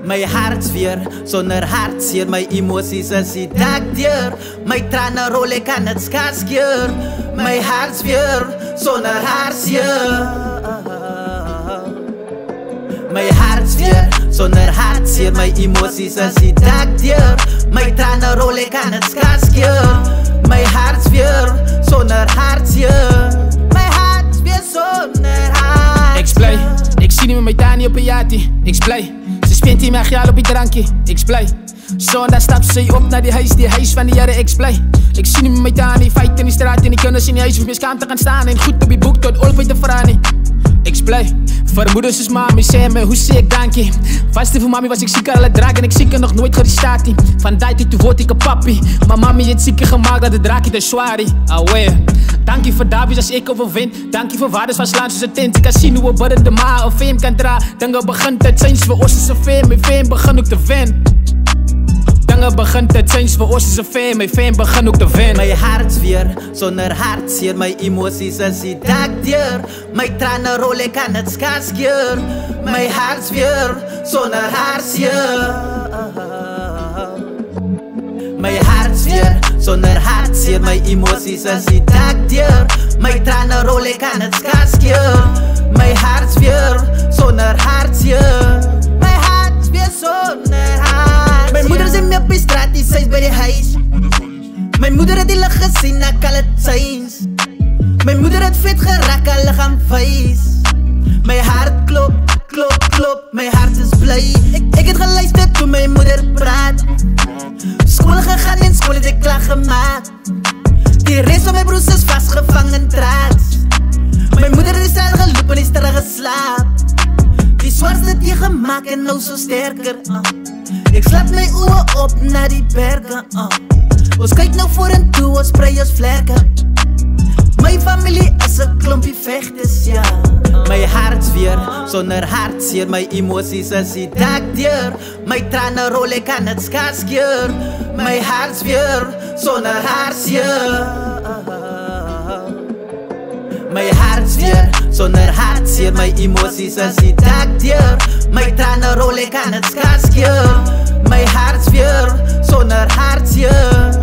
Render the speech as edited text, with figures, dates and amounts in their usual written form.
My hartseer, sonder hartseer. My emosies is die dakdeur. My trane rol, ek kan het skaskeer. My hartseer, sonder hartseer. My hartseer, sonder hartseer. My emosies is die dakdeur. My trane rol, ek kan het skaskeer. My hartseer, sonder hartseer. My hartseer, sonder hartseer. Explay, ik zie niet met mijn Dani op een jati. Explay. Ze spint hier mijn geld op die drankje, X-Play. Zondag stap ze op naar die huis van die jaren X-Play. Ik zie niet met mijn Dani, fight in die straat en die kunnen in die huis. Hoef meer schaamte gaan staan en goed op je boek tot olp uit de Ferrari. X-Play, vermoedens is mami, zei me, hoe zie ik dankie? Vaste voor mami was ik zieker alle draak en ik zieker nog nooit geristati. Van die tijd toen word ik een papi, maar mami heeft zieker gemaakt dat de draakje de zwaar is. Away. Dankie voor Davies als ik overwin. Dankie voor waardes van slaan soos een tint. Ik kan zien hoe we bidden de maa een fame kan dra. Dinge begint het zijn voor ons is een fame. Mijn fame begin ook te win. Dinge begint het zijn voor ons is een fame. Mijn fame begin ook te win. My hartseer, sonder hartseer. My emosies is die dakdeur. My trane rol, ek kan het skaskeer. My hartseer, sonder hartseer. My hartseer, sonder hartseer. My emosies is die dakdeur. My trane rol, ek kan het skaskeer. My hartseer, sonder hartseer. My hartseer, sonder hartseer. My moeder sê my op die straat, die sy is by die huis. My moeder het die lig gesien, ek al het syns. My moeder het vet geraak, haar lichaam wys. My hart klop, klop, klop. My hart is bly. Ek het geluister toe my moeder praat. School gegaan en school het ek klaar gemaakt. Die rest van my broers is vastgevang in draad. My moeder is al geloop en is teruggeslaap. Die zwaarste die gemaakt en nou so sterker. Ek slaap my oe op na die berge. Ons kyk nou voor en toe, ons sprei ons vlerke. My familie is een klompie vechters, ja. My hartseer, sonder hartseer. My emosies is die dakdeur. My trane rol, ek kan het skaskeer. My hartseer, sonder hartseer. My hartseer, sonder hartseer. My emosies is die dakdeur. My trane rol, ek kan het skaskeer. My hartseer, sonder hartseer.